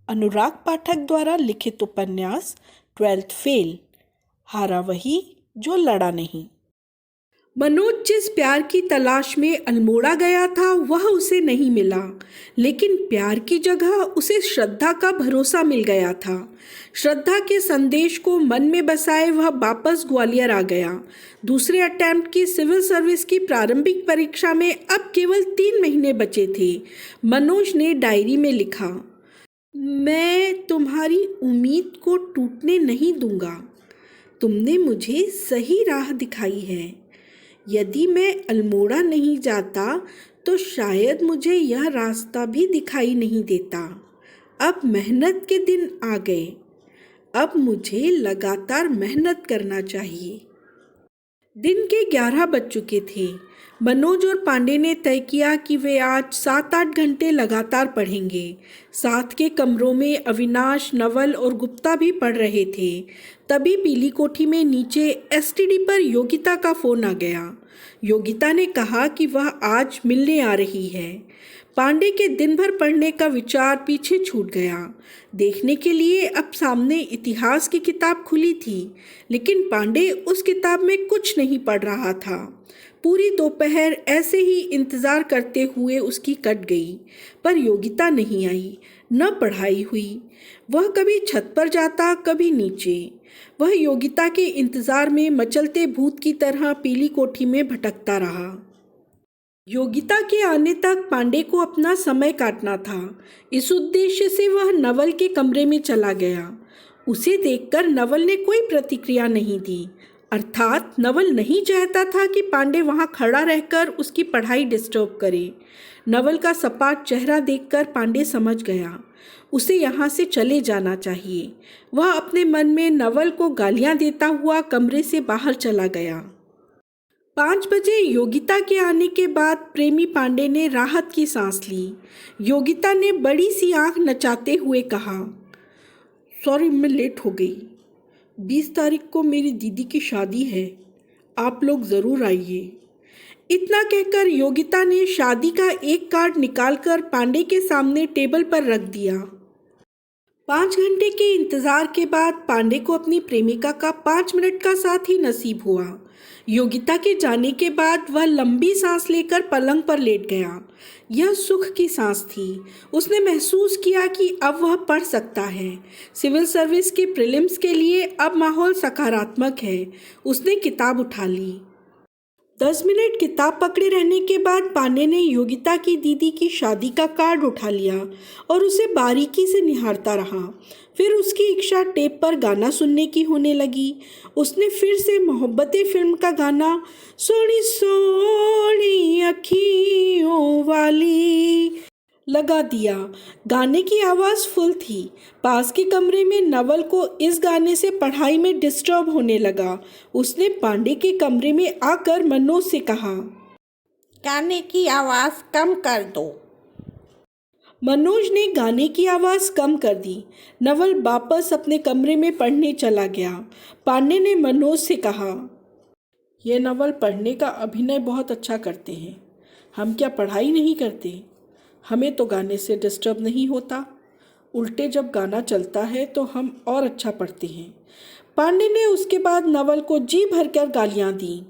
अनुराग पाठक द्वारा लिखित उपन्यास 12th फेल। हारा वही जो लड़ा नहीं। मनोज जिस प्यार की तलाश में अल्मोड़ा गया था वह उसे नहीं मिला, लेकिन प्यार की जगह उसे श्रद्धा का भरोसा मिल गया था। श्रद्धा के संदेश को मन में बसाए वह वापस ग्वालियर आ गया। दूसरे अटेम्प्ट की सिविल सर्विस की प्रारंभिक परीक्षा में अब केवल 3 महीने बचे थे। मनोज ने डायरी में लिखा, मैं तुम्हारी उम्मीद को टूटने नहीं दूंगा। तुमने मुझे सही राह दिखाई है। यदि मैं अल्मोड़ा नहीं जाता तो शायद मुझे यह रास्ता भी दिखाई नहीं देता। अब मेहनत के दिन आ गए। अब मुझे लगातार मेहनत करना चाहिए। दिन के 11 बज चुके थे। मनोज और पांडे ने तय किया कि वे आज 7-8 घंटे लगातार पढ़ेंगे। साथ के कमरों में अविनाश, नवल और गुप्ता भी पढ़ रहे थे। तभी पीली कोठी में नीचे एसटीडी पर योगिता का फोन आ गया। योगिता ने कहा कि वह आज मिलने आ रही है। पांडे के दिन भर पढ़ने का विचार पीछे छूट गया। देखने के लिए अब सामने इतिहास की किताब खुली थी, लेकिन पांडे उस किताब में कुछ नहीं पढ़ रहा था। पूरी दोपहर ऐसे ही इंतज़ार करते हुए उसकी कट गई, पर योगिता नहीं आई, न पढ़ाई हुई। वह कभी छत पर जाता, कभी नीचे। वह योगिता के इंतज़ार में मचलते भूत की तरह पीली कोठी में भटकता रहा। योगिता के आने तक पांडे को अपना समय काटना था। इस उद्देश्य से वह नवल के कमरे में चला गया। उसे देखकर नवल ने कोई प्रतिक्रिया नहीं दी। अर्थात नवल नहीं चाहता था कि पांडे वहां खड़ा रहकर उसकी पढ़ाई डिस्टर्ब करे। नवल का सपाट चेहरा देखकर पांडे समझ गया, उसे यहाँ से चले जाना चाहिए। वह अपने मन में नवल को गालियाँ देता हुआ कमरे से बाहर चला गया। 5 बजे योगिता के आने के बाद प्रेमी पांडे ने राहत की सांस ली। योगिता ने बड़ी सी आंख नचाते हुए कहा, सॉरी मैं लेट हो गई। 20 तारीख को मेरी दीदी की शादी है, आप लोग ज़रूर आइए। इतना कहकर योगिता ने शादी का एक कार्ड निकालकर पांडे के सामने टेबल पर रख दिया। 5 घंटे के इंतजार के बाद पांडे को अपनी प्रेमिका का 5 मिनट का साथ ही नसीब हुआ। योगिता के जाने के बाद वह लंबी सांस लेकर पलंग पर लेट गया। यह सुख की सांस थी। उसने महसूस किया कि अब वह पढ़ सकता है। सिविल सर्विस के प्रीलिम्स के लिए अब माहौल सकारात्मक है। उसने किताब उठा ली। 10 मिनट किताब पकड़े रहने के बाद पांडे ने योगिता की दीदी की शादी का कार्ड उठा लिया और उसे बारीकी से निहारता रहा। फिर उसकी इच्छा टेप पर गाना सुनने की होने लगी। उसने फिर से मोहब्बतें फिल्म का गाना सोनी सोनी अखियों वाली लगा दिया। गाने की आवाज़ फुल थी। पास के कमरे में नवल को इस गाने से पढ़ाई में डिस्टर्ब होने लगा। उसने पांडे के कमरे में आकर मनोज से कहा, गाने की आवाज़ कम कर दो। मनोज ने गाने की आवाज़ कम कर दी। नवल वापस अपने कमरे में पढ़ने चला गया। पांडे ने मनोज से कहा, यह नवल पढ़ने का अभिनय बहुत अच्छा करते हैं। हम क्या पढ़ाई नहीं करते? हमें तो गाने से डिस्टर्ब नहीं होता। उल्टे जब गाना चलता है तो हम और अच्छा पढ़ते हैं। पांडे ने उसके बाद नवल को जी भरकर गालियाँ दी।